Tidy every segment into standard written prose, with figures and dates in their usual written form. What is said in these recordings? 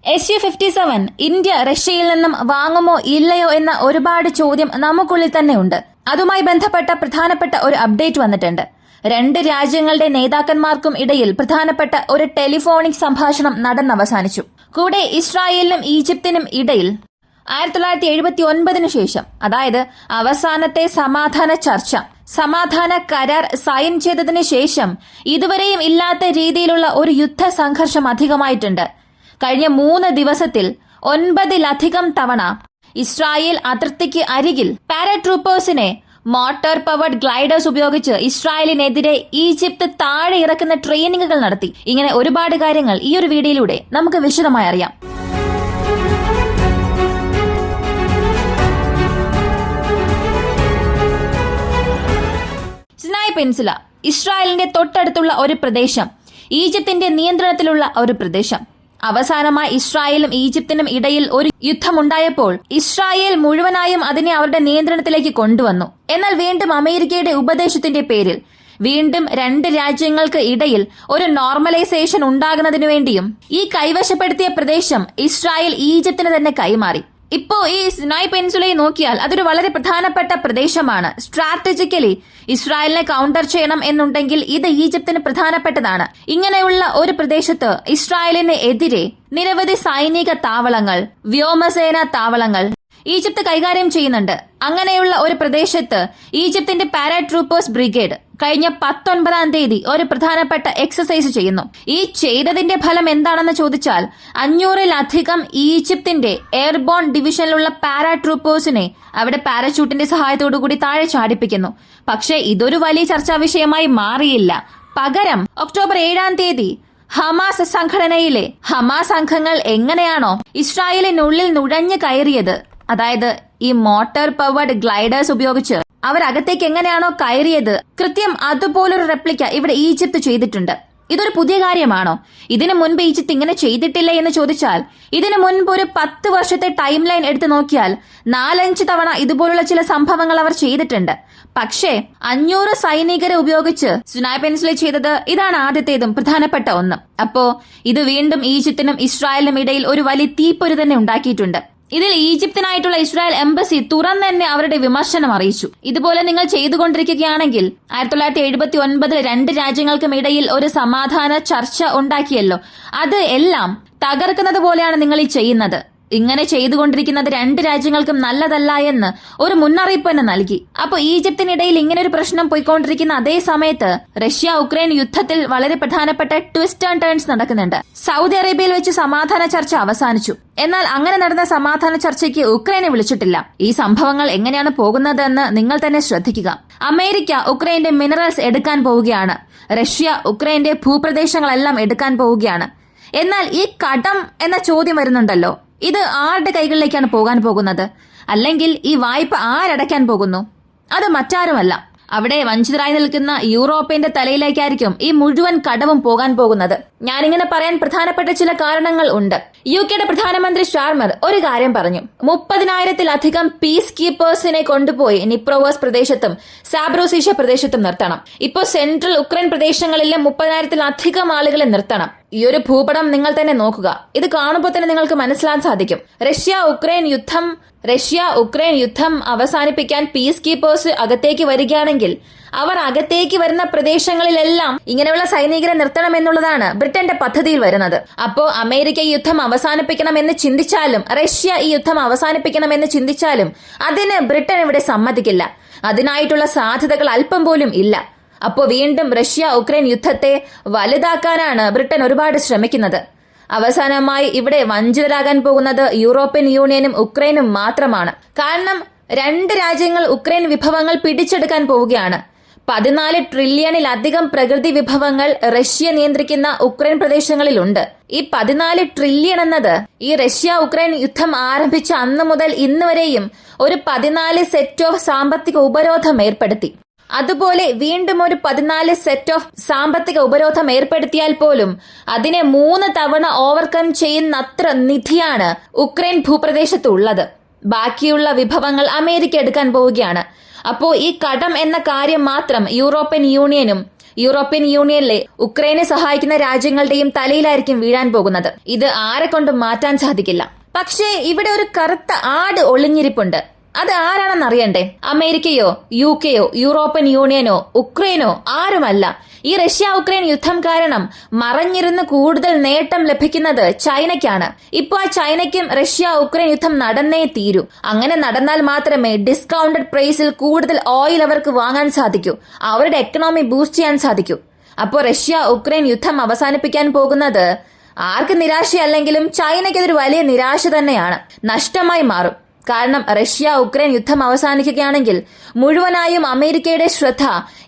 Su-57 India റഷ്യയിൽ നിന്നും വാങ്ങുമോ ഇല്ലയോ എന്ന ഒരുപാട് ചോദ്യം നമുക്കുള്ളിൽ തന്നെ ഉണ്ട്. അതുമായി ബന്ധപ്പെട്ട പ്രധാനപ്പെട്ട ഒരു അപ്ഡേറ്റ് വന്നിട്ടുണ്ട്. രണ്ട് രാജ്യങ്ങളുടെ നേതാക്കന്മാർക്കും ഇടയിൽ പ്രധാനപ്പെട്ട ഒരു ടെലിഫോണിക് സംഭാഷണം നടന്നവസാനിച്ചു. കൂടെ ഇസ്രായേലിനും ഈജിപ്തിനും ഇടയിൽ 1979 ശേഷം, അതായത് അവസാനത്തെ സമാധാന കരാർ സൈൻ ചെയ്തതിനു ശേഷം ഇതുവരെയും ഇല്ലാത്ത രീതിയിലുള്ള ഒരു യുദ്ധ സംഘർഷം അധികമായിട്ടുണ്ട്. കഴിഞ്ഞ 3 ദിവസത്തിൽ 9-ലധികം തവണ ഇസ്രായേൽ അതിർത്തിക്ക് അരികിൽ പാരാട്രൂപ്പേഴ്സിനെ മോട്ടോർ പവർഡ് ഗ്ലൈഡേഴ്സ് ഉപയോഗിച്ച് ഇസ്രായേലിനെതിരെ ഈജിപ്ത് താഴെ ഇറക്കുന്ന ട്രെയിനിങ്ങുകൾ നടത്തി. ഇങ്ങനെ ഒരുപാട് കാര്യങ്ങൾ ഈ ഒരു വീഡിയോയിലൂടെ നമുക്ക് വിശദമായി അറിയാം. സിനായ് പെനിൻസുല ഇസ്രായേലിന്റെ തൊട്ടടുത്തുള്ള ഒരു പ്രദേശം, ഈജിപ്തിന്റെ നിയന്ത്രണത്തിലുള്ള ഒരു പ്രദേശം. അവസാനമായി ഇസ്രായേലും ഈജിപ്തിനും ഇടയിൽ ഒരു യുദ്ധമുണ്ടായപ്പോൾ ഇസ്രായേൽ മുഴുവനായും അതിനെ അവരുടെ നിയന്ത്രണത്തിലേക്ക് കൊണ്ടുവന്നു. എന്നാൽ വീണ്ടും അമേരിക്കയുടെ ഉപദേശത്തിന്റെ പേരിൽ വീണ്ടും രണ്ട് രാജ്യങ്ങൾക്ക് ഇടയിൽ ഒരു നോർമലൈസേഷൻ ഉണ്ടാകുന്നതിനു വേണ്ടിയും ഈ കൈവശപ്പെടുത്തിയ പ്രദേശം ഇസ്രായേൽ ഈജിപ്തിന് തന്നെ കൈമാറി. ഇപ്പോ ഈ സിനായ് പെനിൻസുലയെ നോക്കിയാൽ അതൊരു വളരെ പ്രധാനപ്പെട്ട പ്രദേശമാണ്. സ്ട്രാറ്റജിക്കലി ഇസ്രായേലിനെ കൗണ്ടർ ചെയ്യണം എന്നുണ്ടെങ്കിൽ ഇത് ഈജിപ്തിന് പ്രധാനപ്പെട്ടതാണ്. ഇങ്ങനെയുള്ള ഒരു പ്രദേശത്ത് ഇസ്രായേലിന് എതിരെ നിരവധി സൈനിക താവളങ്ങൾ, വ്യോമസേന താവളങ്ങൾ ഈജിപ്ത് കൈകാര്യം ചെയ്യുന്നുണ്ട്. അങ്ങനെയുള്ള ഒരു പ്രദേശത്ത് ഈജിപ്തിന്റെ പാരാട്രൂപ്പേഴ്സ് ബ്രിഗേഡ് കഴിഞ്ഞ 19-ാം തീയതി ഒരു പ്രധാനപ്പെട്ട എക്സസൈസ് ചെയ്യുന്നു. ഈ ചെയ്തതിന്റെ ഫലം എന്താണെന്ന് ചോദിച്ചാൽ 500-ലധികം ഈജിപ്തിന്റെ എയർബോൺ ഡിവിഷനിലുള്ള പാരാട്രൂപ്പേഴ്സിനെ അവിടെ പാരച്യൂട്ടിന്റെ സഹായത്തോടുകൂടി താഴെ ചാടിപ്പിക്കുന്നു. പക്ഷേ ഇതൊരു വലിയ ചർച്ചാ വിഷയമായി മാറിയില്ല. പകരം ഒക്ടോബർ 7-ാം തീയതി ഹമാസ് സംഘടനയിലെ ഹമാസ് അംഗങ്ങൾ എങ്ങനെയാണോ ഇസ്രായേലിനുള്ളിൽ നുഴഞ്ഞു കയറിയത്, അതായത് ഈ മോട്ടോർ പവർഡ് ഗ്ലൈഡേഴ്സ് ഉപയോഗിച്ച് അവരകത്തേക്ക് എങ്ങനെയാണോ കയറിയത്, കൃത്യം അതുപോലൊരു റെപ്ലിക്ക ഇവിടെ ഈജിപ്ത് ചെയ്തിട്ടുണ്ട്. ഇതൊരു പുതിയ കാര്യമാണോ? ഇതിനു മുൻപ് ഈജിപ്ത് ഇങ്ങനെ ചെയ്തിട്ടില്ല എന്ന് ചോദിച്ചാൽ, ഇതിനു മുൻപ് ഒരു 10 വർഷത്തെ ടൈം ലൈൻ എടുത്തു നോക്കിയാൽ 4-5 തവണ ഇതുപോലുള്ള ചില സംഭവങ്ങൾ അവർ ചെയ്തിട്ടുണ്ട്. പക്ഷേ 500 സൈനികരെ ഉപയോഗിച്ച് സിനായ് പെനിൻസുല ചെയ്തത് ഇതാണ് ആദ്യത്തേതും പ്രധാനപ്പെട്ട ഒന്ന്. അപ്പോ ഇത് വീണ്ടും ഈജിപ്തിനും ഇസ്രായേലിനും ഇടയിൽ ഒരു വലിയ തീപ്പൊരി തന്നെ ഉണ്ടാക്കിയിട്ടുണ്ട്. ഇതിൽ ഈജിപ്തിനായിട്ടുള്ള ഇസ്രായേൽ എംബസി തുറന്നു തന്നെ അവരുടെ വിമർശനം അറിയിച്ചു. ഇതുപോലെ നിങ്ങൾ ചെയ്തുകൊണ്ടിരിക്കുകയാണെങ്കിൽ 1979 രണ്ട് രാജ്യങ്ങൾക്കും ഇടയിൽ ഒരു സമാധാന ചർച്ച ഉണ്ടാക്കിയല്ലോ, അത് എല്ലാം തകർക്കുന്നത് പോലെയാണ് നിങ്ങൾ ഈ ചെയ്യുന്നത്. ഇങ്ങനെ ചെയ്തുകൊണ്ടിരിക്കുന്നത് രണ്ട് രാജ്യങ്ങൾക്കും നല്ലതല്ല എന്ന് ഒരു മുന്നറിയിപ്പ് തന്നെ നൽകി. അപ്പൊ ഈജിപ്തിനിടയിൽ ഇങ്ങനെ ഒരു പ്രശ്നം പോയിക്കൊണ്ടിരിക്കുന്ന അതേ സമയത്ത് റഷ്യ ഉക്രൈൻ യുദ്ധത്തിൽ വളരെ പ്രധാനപ്പെട്ട ട്വിസ്റ്റ് ആൻഡ് ടേൺസ് നടക്കുന്നുണ്ട്. സൗദി അറേബ്യയിൽ വെച്ച് സമാധാന ചർച്ച അവസാനിച്ചു. എന്നാൽ അങ്ങനെ നടന്ന സമാധാന ചർച്ചയ്ക്ക് ഉക്രൈനെ വിളിച്ചിട്ടില്ല. ഈ സംഭവങ്ങൾ എങ്ങനെയാണ് പോകുന്നതെന്ന് നിങ്ങൾ തന്നെ ശ്രദ്ധിക്കുക. അമേരിക്ക ഉക്രൈന്റെ മിനറൽസ് എടുക്കാൻ പോവുകയാണ്. റഷ്യ ഉക്രൈന്റെ ഭൂപ്രദേശങ്ങളെല്ലാം എടുക്കാൻ പോവുകയാണ്. എന്നാൽ ഈ കടം എന്ന ചോദ്യം വരുന്നുണ്ടല്ലോ, ഇത് ആരുടെ കൈകളിലേക്കാണ് പോകാൻ പോകുന്നത്? അല്ലെങ്കിൽ ഈ വായ്പ ആരടയ്ക്കാൻ പോകുന്നു? അത് മറ്റാരുമല്ല, അവിടെ വഞ്ചിതരായി നിൽക്കുന്ന യൂറോപ്പിന്റെ തലയിലേക്കായിരിക്കും ഈ മുഴുവൻ കടവും പോകാൻ പോകുന്നത്. ഞാനിങ്ങനെ പറയാൻ പ്രധാനപ്പെട്ട ചില കാരണങ്ങൾ ഉണ്ട്. യുകെയുടെ പ്രധാനമന്ത്രി സ്റ്റാർമർ ഒരു കാര്യം പറഞ്ഞു. 30,000-ലധികം പീസ് കീപ്പേഴ്സിനെ കൊണ്ടുപോയി നിപ്രോവേഴ്സ് പ്രദേശത്തും സാബ്രോസീഷ്യ പ്രദേശത്തും നിർത്തണം. ഇപ്പോൾ സെൻട്രൽ ഉക്രൈൻ പ്രദേശങ്ങളിലെ 30,000-ലധികം ആളുകളെ നിർത്തണം. ഈ ഒരു ഭൂപടം നിങ്ങൾ തന്നെ നോക്കുക. ഇത് കാണുമ്പോൾ തന്നെ നിങ്ങൾക്ക് മനസ്സിലാക്കാൻ സാധിക്കും. റഷ്യ ഉക്രൈൻ യുദ്ധം അവസാനിപ്പിക്കാൻ പീസ് കീപ്പേഴ്സ് അകത്തേക്ക് വരികയാണെങ്കിൽ അവർ അകത്തേക്ക് വരുന്ന പ്രദേശങ്ങളിലെല്ലാം ഇങ്ങനെയുള്ള സൈനികരെ നിർത്തണമെന്നുള്ളതാണ് ബ്രിട്ടന്റെ പദ്ധതിയിൽ വരുന്നത്. അപ്പോ അമേരിക്ക ഈ യുദ്ധം അവസാനിപ്പിക്കണമെന്ന് ചിന്തിച്ചാലും റഷ്യ ഈ യുദ്ധം അവസാനിപ്പിക്കണമെന്ന് ചിന്തിച്ചാലും അതിന് ബ്രിട്ടൻ ഇവിടെ സമ്മതിക്കില്ല. അതിനായിട്ടുള്ള സാധ്യതകൾ അല്പം പോലും ഇല്ല. അപ്പോ വീണ്ടും റഷ്യ ഉക്രൈൻ യുദ്ധത്തെ വലുതാക്കാനാണ് ബ്രിട്ടൻ ഒരുപാട് ശ്രമിക്കുന്നത്. അവസാനമായി ഇവിടെ വഞ്ചിതരാകാൻ പോകുന്നത് യൂറോപ്യൻ യൂണിയനും ഉക്രൈനും മാത്രമാണ്. കാരണം രണ്ട് രാജ്യങ്ങൾ ഉക്രൈൻ വിഭവങ്ങൾ പിടിച്ചെടുക്കാൻ പോവുകയാണ്. 14 ട്രില്യണിലധികം പ്രകൃതി വിഭവങ്ങൾ റഷ്യ നിയന്ത്രിക്കുന്ന ഉക്രൈൻ പ്രദേശങ്ങളിലുണ്ട്. ഈ 14 ട്രില്യൺ എന്നത് ഈ റഷ്യ ഉക്രൈൻ യുദ്ധം ആരംഭിച്ച അന്നു മുതൽ ഇന്ന് വരെയും ഒരു 14 സെറ്റ് ഓഫ് സാമ്പത്തിക ഉപരോധം ഏർപ്പെടുത്തി. അതുപോലെ വീണ്ടും ഒരു 14 സെറ്റ് ഓഫ് സാമ്പത്തിക ഉപരോധം ഏർപ്പെടുത്തിയാൽ പോലും അതിനെ 3 തവണ ഓവർകം ചെയ്യുന്നത്ര നിധിയാണ് ഉക്രൈൻ ഭൂപ്രദേശത്ത് ഉള്ളത്. ബാക്കിയുള്ള വിഭവങ്ങൾ അമേരിക്ക എടുക്കാൻ പോവുകയാണ്. അപ്പോ ഈ കടം എന്ന കാര്യം മാത്രം യൂറോപ്യൻ യൂണിയനും യൂറോപ്യൻ യൂണിയനിലെ ഉക്രൈനെ സഹായിക്കുന്ന രാജ്യങ്ങളുടെയും തലയിലായിരിക്കും വീഴാൻ പോകുന്നത്. ഇത് ആരെ കൊണ്ടും മാറ്റാൻ സാധിക്കില്ല. പക്ഷേ ഇവിടെ ഒരു കറുത്ത ആട് ഒളിഞ്ഞിരിപ്പുണ്ട്. അത് ആരാണെന്ന് അറിയണ്ടേ? അമേരിക്കയോ UK-യോ യൂറോപ്യൻ യൂണിയനോ ഉക്രൈനോ ആരുമല്ല. ഈ റഷ്യ ഉക്രൈൻ യുദ്ധം കാരണം മറഞ്ഞിരുന്ന് കൂടുതൽ നേട്ടം ലഭിക്കുന്നത് ചൈനയ്ക്കാണ്. ഇപ്പൊ ആ ചൈനയ്ക്കും റഷ്യ ഉക്രൈൻ യുദ്ധം നടന്നേ തീരൂ. അങ്ങനെ നടന്നാൽ മാത്രമേ ഡിസ്കൗണ്ടഡ് പ്രൈസിൽ കൂടുതൽ ഓയിൽ അവർക്ക് വാങ്ങാൻ സാധിക്കൂ, അവരുടെ എക്കണോമി ബൂസ്റ്റ് ചെയ്യാൻ സാധിക്കൂ. അപ്പോൾ റഷ്യ ഉക്രൈൻ യുദ്ധം അവസാനിപ്പിക്കാൻ പോകുന്നത് ആർക്ക് നിരാശയല്ലെങ്കിലും ചൈനയ്ക്ക് അതൊരു വലിയ നിരാശ തന്നെയാണ്, നഷ്ടമായി മാറും. കാരണം റഷ്യ ഉക്രൈൻ യുദ്ധം അവസാനിക്കുകയാണെങ്കിൽ മുഴുവനായും അമേരിക്കയുടെ ശ്രദ്ധ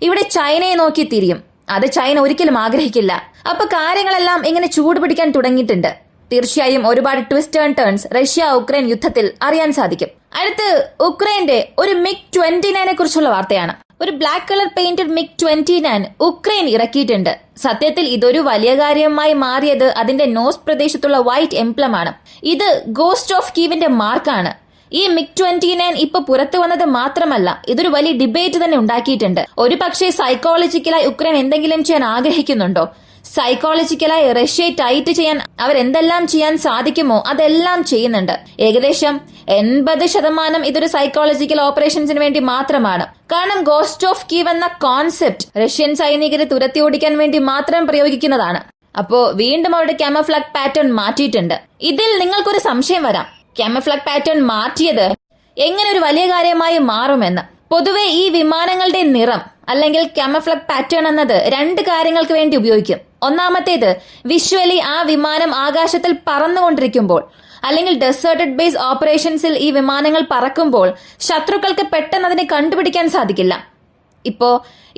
ഇവിടെ ചൈനയെ നോക്കി തിരിയും. അത് ചൈന ഒരിക്കലും ആഗ്രഹിക്കില്ല. അപ്പൊ കാര്യങ്ങളെല്ലാം ഇങ്ങനെ ചൂടുപിടിക്കാൻ തുടങ്ങിയിട്ടുണ്ട്. തീർച്ചയായും ഒരുപാട് twist and turns Russia Ukraine യുദ്ധത്തിൽ അറിയാൻ സാധിക്കും. അടുത്ത് ഉക്രൈന്റെ ഒരു MiG-29 കുറിച്ചുള്ള വാർത്തയാണ്. ഒരു black colour painted MiG-29 Ukraine ഇറക്കിയിട്ടുണ്ട്. സത്യത്തിൽ ഇതൊരു വലിയ കാര്യമായി മാറിയത് അതിന്റെ നോസ് പ്രദേശത്തുള്ള വൈറ്റ് എംപ്ലമാണ്. ഇത് ഗോസ്റ്റ് ഓഫ് കീവിന്റെ മാർക്കാണ്. ഈ MiG-29 ഇപ്പൊ പുറത്തു വന്നത് മാത്രമല്ല, ഇതൊരു വലിയ ഡിബേറ്റ് തന്നെ ഉണ്ടാക്കിയിട്ടുണ്ട്. ഒരു പക്ഷേ സൈക്കോളജിക്കലായി ഉക്രൈൻ എന്തെങ്കിലും ചെയ്യാൻ ആഗ്രഹിക്കുന്നുണ്ടോ? സൈക്കോളജിക്കലായി റഷ്യയെ ടൈറ്റ് ചെയ്യാൻ അവരെന്തെല്ലാം ചെയ്യാൻ സാധിക്കുമോ അതെല്ലാം ചെയ്യുന്നുണ്ട്. ഏകദേശം 80% ഇതൊരു സൈക്കോളജിക്കൽ ഓപ്പറേഷൻസിന് വേണ്ടി മാത്രമാണ്. കാരണം ഗോസ്റ്റ് ഓഫ് കീവ് എന്ന കോൺസെപ്റ്റ് റഷ്യൻ സൈനികരെ തുരത്തി ഓടിക്കാൻ വേണ്ടി മാത്രം പ്രയോഗിക്കുന്നതാണ്. അപ്പോ വീണ്ടും അവരുടെ ക്യാമഫ്ലാഗ് പാറ്റേൺ മാറ്റിയിട്ടുണ്ട്. ഇതിൽ നിങ്ങൾക്കൊരു സംശയം വരാം, ക്യാമഫ്ലാഗ് പാറ്റേൺ മാറ്റിയത് എങ്ങനെ ഒരു വലിയ കാര്യമായി മാറുമെന്ന്. പൊതുവെ ഈ വിമാനങ്ങളുടെ നിറം അല്ലെങ്കിൽ ക്യാമഫ്ലാഗ് പാറ്റേൺ എന്നത് 2 കാര്യങ്ങൾക്ക് വേണ്ടി ഉപയോഗിക്കും. ഒന്നാമത്തേത്, വിഷ്വലി ആ വിമാനം ആകാശത്തിൽ പറന്നുകൊണ്ടിരിക്കുമ്പോൾ അല്ലെങ്കിൽ ഡെസേർട്ടഡ് ബേസ് ഓപ്പറേഷൻസിൽ ഈ വിമാനങ്ങൾ പറക്കുമ്പോൾ ശത്രുക്കൾക്ക് പെട്ടെന്ന് അതിനെ കണ്ടുപിടിക്കാൻ സാധിക്കില്ല. ഇപ്പോ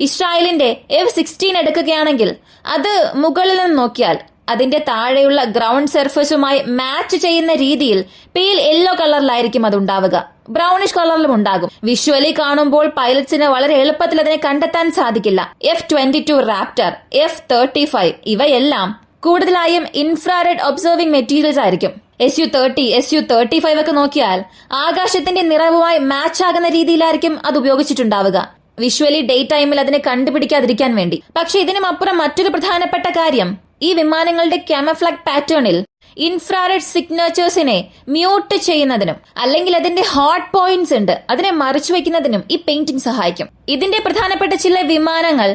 ഇസ്രായേലിന്റെ F-16 എടുക്കുകയാണെങ്കിൽ അത് മുകളിൽ നിന്ന് നോക്കിയാൽ അതിന്റെ താഴെയുള്ള ഗ്രൗണ്ട് സർഫസുമായി മാച്ച് ചെയ്യുന്ന രീതിയിൽ പെയിൽ യെല്ലോ കളറിലായിരിക്കും അത് ഉണ്ടാവുക, ബ്രൗണിഷ് കളറിലും ഉണ്ടാകും. വിഷ്വലി കാണുമ്പോൾ പൈലറ്റ്സിന് വളരെ എളുപ്പത്തിൽ അതിനെ കണ്ടെത്താൻ സാധിക്കില്ല. F-22 റാപ്റ്റർ, F-35 ഇവയെല്ലാം കൂടുതലായും ഇൻഫ്രാറെഡ് ഒബ്സർവിംഗ് മെറ്റീരിയൽസ് ആയിരിക്കും. Su-30, Su-35 ഒക്കെ നോക്കിയാൽ ആകാശത്തിന്റെ നിറവുമായി മാച്ച് ആകുന്ന രീതിയിലായിരിക്കും അത് ഉപയോഗിച്ചിട്ടുണ്ടാവുക, വിഷ്വലി ഡേ ടൈമിൽ അതിനെ കണ്ടുപിടിക്കാതിരിക്കാൻ വേണ്ടി. പക്ഷെ ഇതിനും അപ്പുറം മറ്റൊരു പ്രധാനപ്പെട്ട കാര്യം, ഈ വിമാനങ്ങളുടെ ക്യാമഫ്ലാഗ് പാറ്റേണിൽ ഇൻഫ്രാറെഡ് സിഗ്നേച്ചേഴ്സിനെ മ്യൂട്ട് ചെയ്യുന്നതിനും അല്ലെങ്കിൽ അതിന്റെ ഹോട്ട് പോയിന്റ്സ് ഉണ്ട് അതിനെ മറിച്ചു വയ്ക്കുന്നതിനും ഈ പെയിന്റിംഗ് സഹായിക്കും. ഇതിന്റെ പ്രധാനപ്പെട്ട ചില വിമാനങ്ങൾ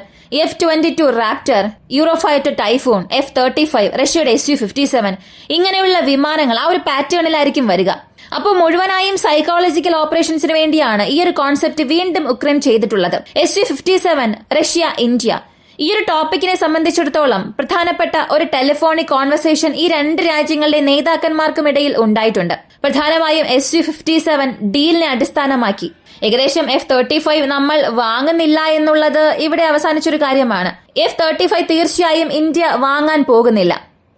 F-22 Raptor, Eurofighter typhoon, F-35, റഷ്യയുടെ Su-57 ഇങ്ങനെയുള്ള വിമാനങ്ങൾ ആ ഒരു പാറ്റേണിലായിരിക്കും വരിക. അപ്പോൾ മുഴുവനായും സൈക്കോളജിക്കൽ ഓപ്പറേഷൻസിന് വേണ്ടിയാണ് ഈ ഒരു കോൺസെപ്റ്റ് വീണ്ടും ഉക്രൈൻ ചെയ്തിട്ടുള്ളത്. Su-57 റഷ്യ, ഇന്ത്യ ഈ ഒരു ടോപ്പിക്കിനെ സംബന്ധിച്ചിടത്തോളം പ്രധാനപ്പെട്ട ഒരു ടെലിഫോണിക് കോൺവെർസേഷൻ ഈ 2 രാജ്യങ്ങളുടെ നേതാക്കന്മാർക്കുമിടയിൽ ഉണ്ടായിട്ടുണ്ട്. പ്രധാനമായും Su-57 ഡീലിനെ അടിസ്ഥാനമാക്കി. ഏകദേശം F-35 നമ്മൾ വാങ്ങുന്നില്ല എന്നുള്ളത് ഇവിടെ അവസാനിച്ചൊരു കാര്യമാണ്. F-35 തീർച്ചയായും ഇന്ത്യ വാങ്ങാൻ പോകുന്നില്ല.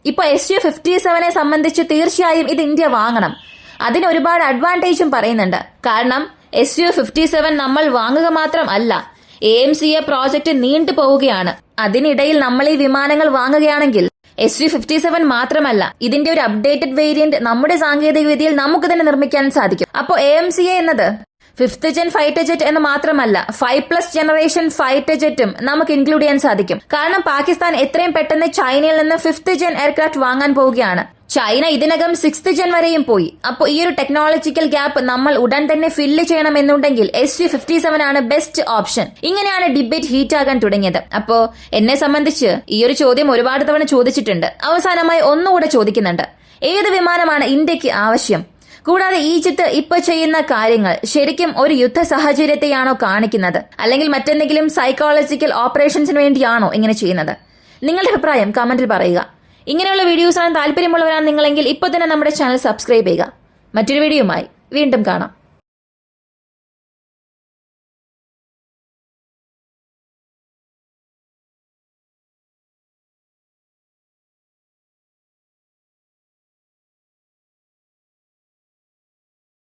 ഇപ്പൊ Su-57 സംബന്ധിച്ച് തീർച്ചയായും ഇത് ഇന്ത്യ വാങ്ങണം. അതിന് ഒരുപാട് അഡ്വാൻറ്റേജും പറയുന്നുണ്ട്. കാരണം Su-57 നമ്മൾ വാങ്ങുക മാത്രം അല്ല, AMCA പ്രോജക്റ്റ് നീണ്ടു പോവുകയാണ്. അതിനിടയിൽ നമ്മൾ ഈ വിമാനങ്ങൾ വാങ്ങുകയാണെങ്കിൽ Su-57 മാത്രമല്ല, ഇതിന്റെ ഒരു അപ്ഡേറ്റഡ് വേരിയന്റ് നമ്മുടെ സാങ്കേതിക വിദ്യയിൽ നമുക്ക് തന്നെ നിർമ്മിക്കാൻ സാധിക്കും. അപ്പോൾ AMCA എന്നത് 5th ജെൻ ഫൈറ്റർ ജെറ്റ് എന്ന് മാത്രമല്ല 5+ ജനറേഷൻ ഫൈറ്റർ ജെറ്റും നമുക്ക് ഇൻക്ലൂഡ് ചെയ്യാൻ സാധിക്കും. കാരണം പാകിസ്ഥാൻ എത്രയും പെട്ടെന്ന് ചൈനയിൽ നിന്ന് 5th ജെൻ എയർക്രാഫ്റ്റ് വാങ്ങാൻ പോവുകയാണ്. ചൈന ഇതിനകം 6th ജെൻ വരെയും പോയി. അപ്പോൾ ഈ ഒരു ടെക്നോളജിക്കൽ ഗ്യാപ്പ് നമ്മൾ ഉടൻ തന്നെ ഫില്ല് ചെയ്യണമെന്നുണ്ടെങ്കിൽ Su-57 ആണ് ബെസ്റ്റ് ഓപ്ഷൻ. ഇങ്ങനെയാണ് ഡിബേറ്റ് ഹീറ്റ് ആകാൻ തുടങ്ങിയത്. അപ്പോ എന്നെ സംബന്ധിച്ച് ഈ ഒരു ചോദ്യം ഒരുപാട് തവണ ചോദിച്ചിട്ടുണ്ട്. അവസാനമായി ഒന്നുകൂടെ ചോദിക്കുന്നുണ്ട്, ഏത് വിമാനമാണ് ഇന്ത്യക്ക് ആവശ്യം? കൂടാതെ ഈജിപ്ത് ഇപ്പൊ ചെയ്യുന്ന കാര്യങ്ങൾ ശരിക്കും ഒരു യുദ്ധ സാഹചര്യത്തെയാണോ കാണിക്കുന്നത്, അല്ലെങ്കിൽ മറ്റെന്തെങ്കിലും സൈക്കോളജിക്കൽ ഓപ്പറേഷൻസിന് വേണ്ടിയാണോ ഇങ്ങനെ ചെയ്യുന്നത്? നിങ്ങളുടെ അഭിപ്രായം കമന്റിൽ പറയുക. ഇങ്ങനെയുള്ള വീഡിയോസ് ആണ് താല്പര്യമുള്ളവരാണ് നിങ്ങളെങ്കിൽ ഇപ്പോൾ തന്നെ നമ്മുടെ ചാനൽ സബ്സ്ക്രൈബ് ചെയ്യുക. മറ്റൊരു വീഡിയോയുമായി വീണ്ടും കാണാം.